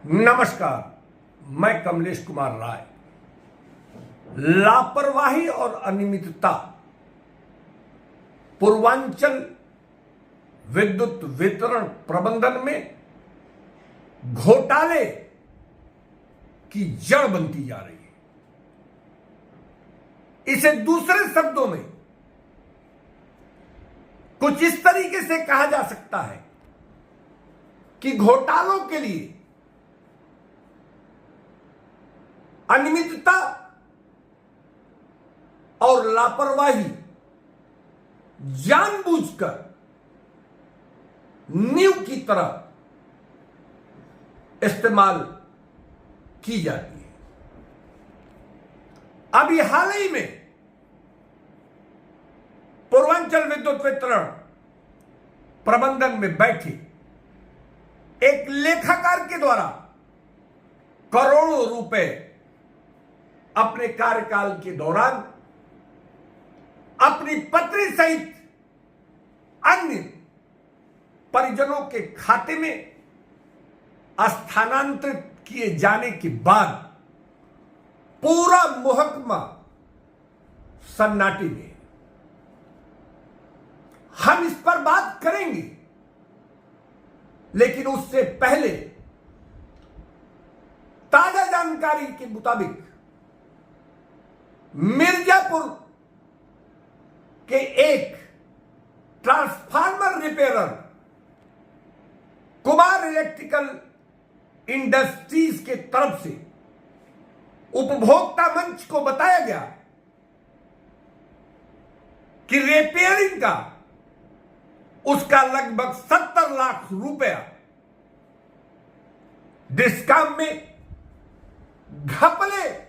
नमस्कार, मैं कमलेश कुमार राय। लापरवाही और अनियमितता पूर्वांचल विद्युत वितरण प्रबंधन में घोटाले की जड़ बनती जा रही है। इसे दूसरे शब्दों में कुछ इस तरीके से कहा जा सकता है कि घोटालों के लिए अनियमितता और लापरवाही जानबूझकर नींव की तरह इस्तेमाल की जाती है। अभी हाल ही में पूर्वांचल विद्युत वितरण प्रबंधन में बैठे एक लेखाकार के द्वारा करोड़ों रुपए अपने कार्यकाल के दौरान अपनी पत्नी सहित अन्य परिजनों के खाते में स्थानांतरित किए जाने के बाद पूरा महकमा सन्नाटे में। हम इस पर बात करेंगे, लेकिन उससे पहले ताजा जानकारी के मुताबिक मिर्जापुर के एक transformer repairer Kumar electrical industries के तरफ से उपभोक्ता मंच को बताया गया कि रिपेयरिंग का उसका लगभग 70 लाख रुपया डिस्काम में घपले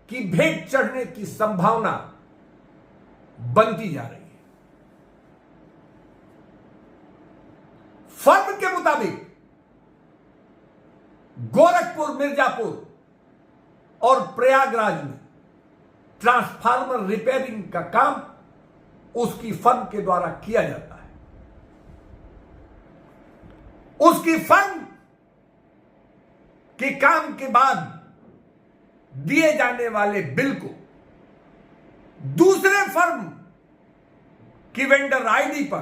की भेंट चढ़ने की संभावना बनती जा रही है। फर्म के मुताबिक गोरखपुर, मिर्जापुर और प्रयागराज में ट्रांसफार्मर रिपेयरिंग का काम उसकी फर्म के द्वारा किया जाता है। उसकी फर्म के काम के बाद दिए जाने वाले बिल को दूसरे फर्म की वेंडर आईडी पर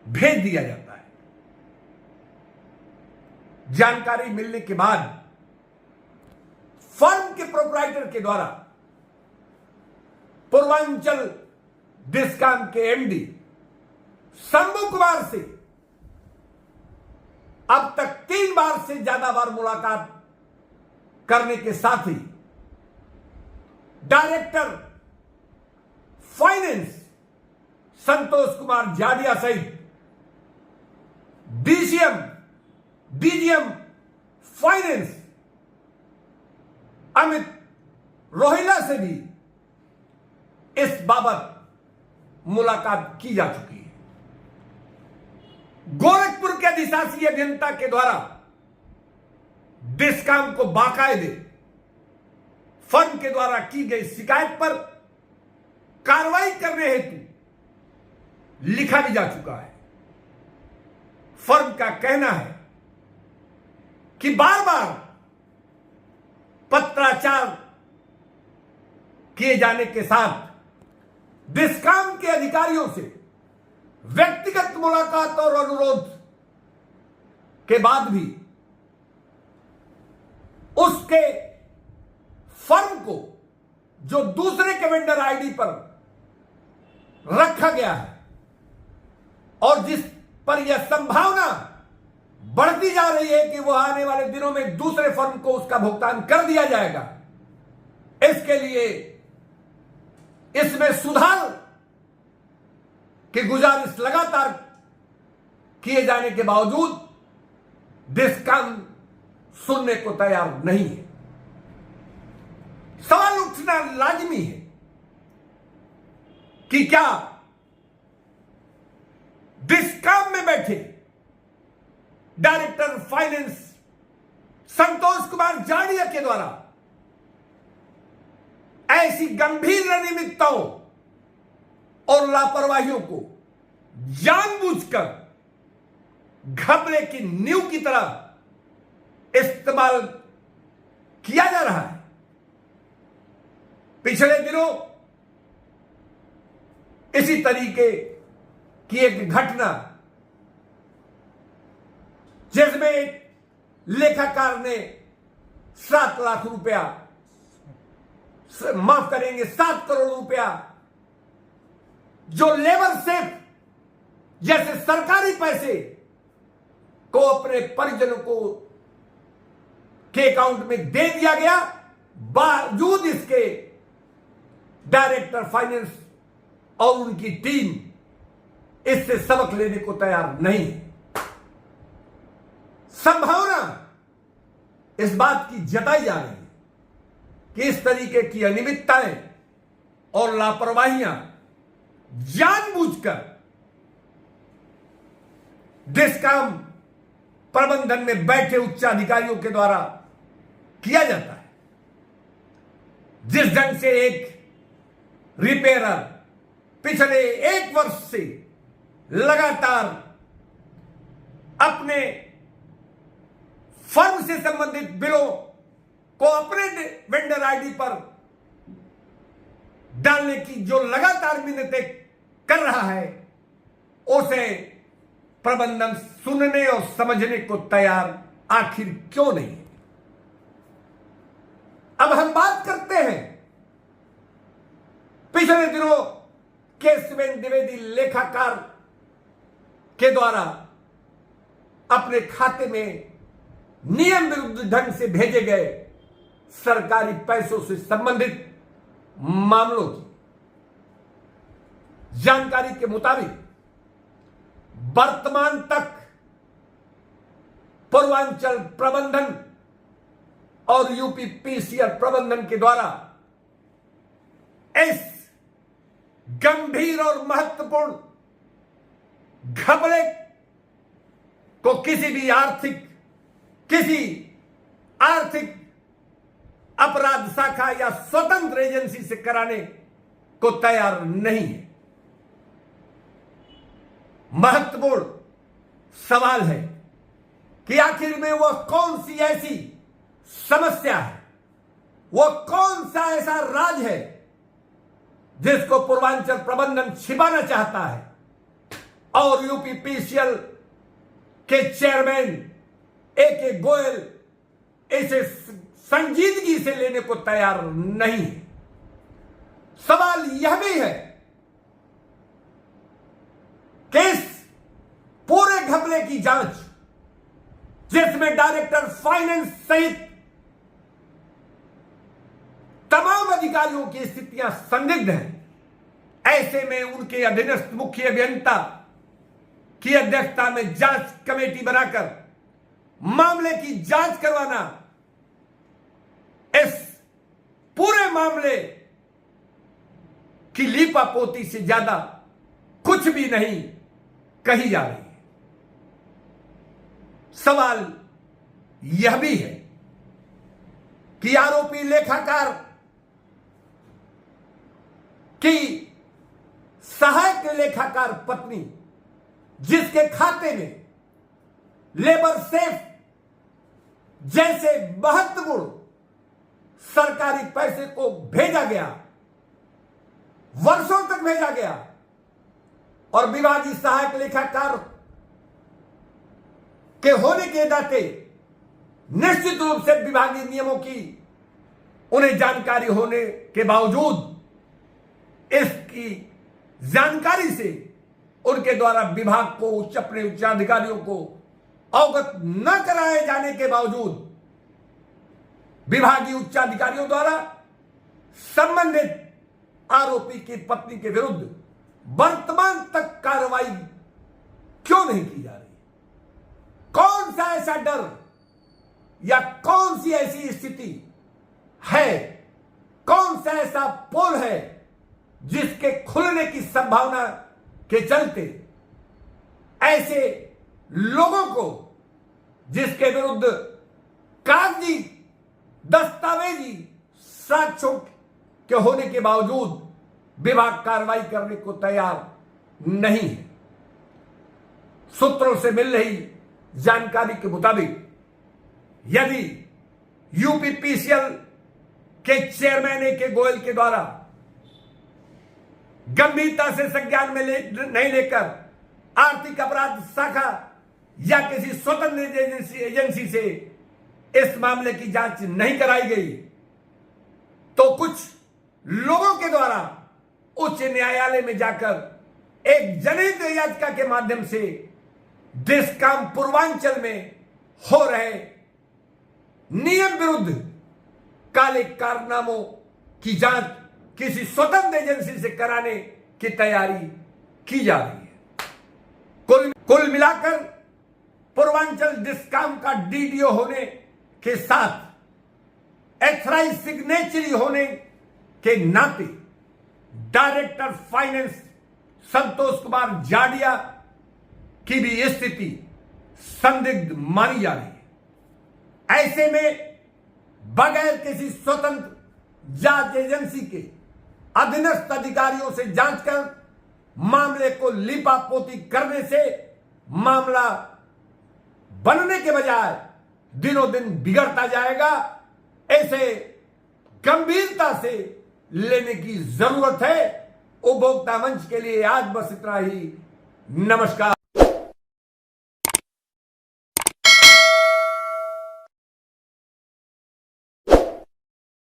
भेज दिया जाता है। जानकारी मिलने के बाद फर्म के प्रोप्राइटर के द्वारा पूर्वांचल डिस्काम के एमडी शंभू कुमार से अब तक 3 बार से ज्यादा बार मुलाकात करने के साथ ही डायरेक्टर फाइनेंस संतोष कुमार जाडिया सहित DCM, DGM finance Amit Rohila से भी इस बाबत मुलाकात की जा चुकी है। गोरखपुर के अधिशासी अभियंता के द्वारा डिस्काम को बाकायदे फर्म के द्वारा की गई शिकायत पर कार्रवाई करने हेतु लिखा भी जा चुका है। फर्म का कहना है कि बार बार पत्राचार किए जाने के साथ डिस्काम के अधिकारियों से व्यक्तिगत मुलाकात और अनुरोध के बाद भी उसके फर्म को जो दूसरे के वेंडर आईडी पर रखा गया है और जिस पर यह संभावना बढ़ती जा रही है कि वह आने वाले दिनों में दूसरे फर्म को उसका भुगतान कर दिया जाएगा, इसके लिए इसमें सुधार की गुजारिश लगातार किए जाने के बावजूद डिस्काम सुनने को तैयार नहीं है। सवाल उठना लाजमी है कि क्या डिस्काम में बैठे डायरेक्टर फाइनेंस संतोष कुमार जाडिया के द्वारा ऐसी गंभीर अनियमितताओं और लापरवाहियों को जानबूझकर घपले की नींव की तरह इस्तेमाल किया जा रहा है। पिछले दिनों इसी तरीके की एक घटना, जिसमें एक लेखाकार ने 7 लाख रुपया, माफ करेंगे 7 करोड़ रुपया, जो लेबर सेफ जैसे सरकारी पैसे को अपने परिजनों को के अकाउंट में दे दिया गया, बावजूद इसके डायरेक्टर फाइनेंस और उनकी टीम इससे सबक लेने को तैयार नहीं है। संभावना इस बात की जताई जा रही है कि इस तरीके की अनियमितताएं और लापरवाहियां जानबूझकर डिस्कॉम प्रबंधन में बैठे उच्चाधिकारियों के द्वारा किया जाता है। जिस ढंग से एक रिपेयरर पिछले 1 वर्ष से लगातार अपने फर्म से संबंधित बिलों को अपने वेंडर आईडी पर डालने की जो लगातार मिन्नतें कर रहा है, उसे प्रबंधन सुनने और समझने को तैयार आखिर क्यों नहीं है। अब हम बात करते हैं पिछले दिनों केशवेन द्विवेदी लेखाकार के द्वारा अपने खाते में नियम विरुद्ध ढंग से भेजे गए सरकारी पैसों से संबंधित मामलों की जानकारी के मुताबिक वर्तमान तक पूर्वांचल प्रबंधन और यूपी पीसीआर प्रबंधन के द्वारा इस गंभीर और महत्वपूर्ण घपले को किसी आर्थिक अपराध शाखा या स्वतंत्र एजेंसी से कराने को तैयार नहीं है। महत्वपूर्ण सवाल है कि आखिर में वह कौन सी ऐसी समस्या है, वह कौन सा ऐसा राज है जिसको पूर्वांचल प्रबंधन छिपाना चाहता है और यूपी पीसीएल के चेयरमैन ए.के. गोयल इसे संजीदगी से लेने को तैयार नहीं है। सवाल यह भी है कि इस पूरे घपले की जांच, जिसमें डायरेक्टर फाइनेंस सहित तमाम अधिकारियों की स्थितियां संदिग्ध हैं, ऐसे में उनके अधीनस्थ मुख्य अभियंता की अध्यक्षता में जांच कमेटी बनाकर मामले की जांच करवाना इस पूरे मामले की लीपापोती से ज्यादा कुछ भी नहीं कही जा रही है। सवाल यह भी है कि आरोपी लेखाकार की सहायक लेखाकार पत्नी, जिसके खाते में लेबर सेफ जैसे महत्वपूर्ण सरकारी पैसे को भेजा गया, वर्षों तक भेजा गया, और विभागीय सहायक लेखाकार के होने के नाते निश्चित रूप से विभागीय नियमों की उन्हें जानकारी होने के बावजूद इसकी जानकारी से उनके द्वारा विभाग को अपने उच्चाधिकारियों को अवगत न कराए जाने के बावजूद विभागीय उच्चाधिकारियों द्वारा संबंधित आरोपी की पत्नी के विरुद्ध वर्तमान तक कार्रवाई क्यों नहीं की जा रही? कौन सा ऐसा डर या कौन सी ऐसी स्थिति है, कौन सा ऐसा पोल है जिसके खुलने की संभावना के चलते ऐसे लोगों को, जिसके विरुद्ध कागजी दस्तावेजी साक्ष्यों के होने के बावजूद विभाग कार्रवाई करने को तैयार नहीं है। सूत्रों से मिल रही जानकारी के मुताबिक यदि यूपीपीसीएल के चेयरमैन ए.के. गोयल के द्वारा गंभीरता से संज्ञान में नहीं लेकर आर्थिक अपराध शाखा या किसी स्वतंत्र एजेंसी से इस मामले की जांच नहीं कराई गई तो कुछ लोगों के द्वारा उच्च न्यायालय में जाकर एक जनहित याचिका के माध्यम से डिस्कॉम पूर्वांचल में हो रहे नियम विरुद्ध काले कारनामों की जांच किसी स्वतंत्र एजेंसी से कराने की तैयारी की जा रही है। कुल मिलाकर पूर्वांचल डिस्कॉम का डीडीओ होने के साथ एथराइज सिग्नेचरी होने के नाते डायरेक्टर फाइनेंस संतोष कुमार जाडिया की भी स्थिति संदिग्ध मानी जा रही है। ऐसे में बगैर किसी स्वतंत्र जांच एजेंसी के अधीनस्थ अधिकारियों से जांच कर मामले को लीपापोती करने से मामला बनने के बजाय दिनों दिन बिगड़ता जाएगा। ऐसे गंभीरता से लेने की जरूरत है। उपभोक्ता मंच के लिए आज बस इतना ही। नमस्कार।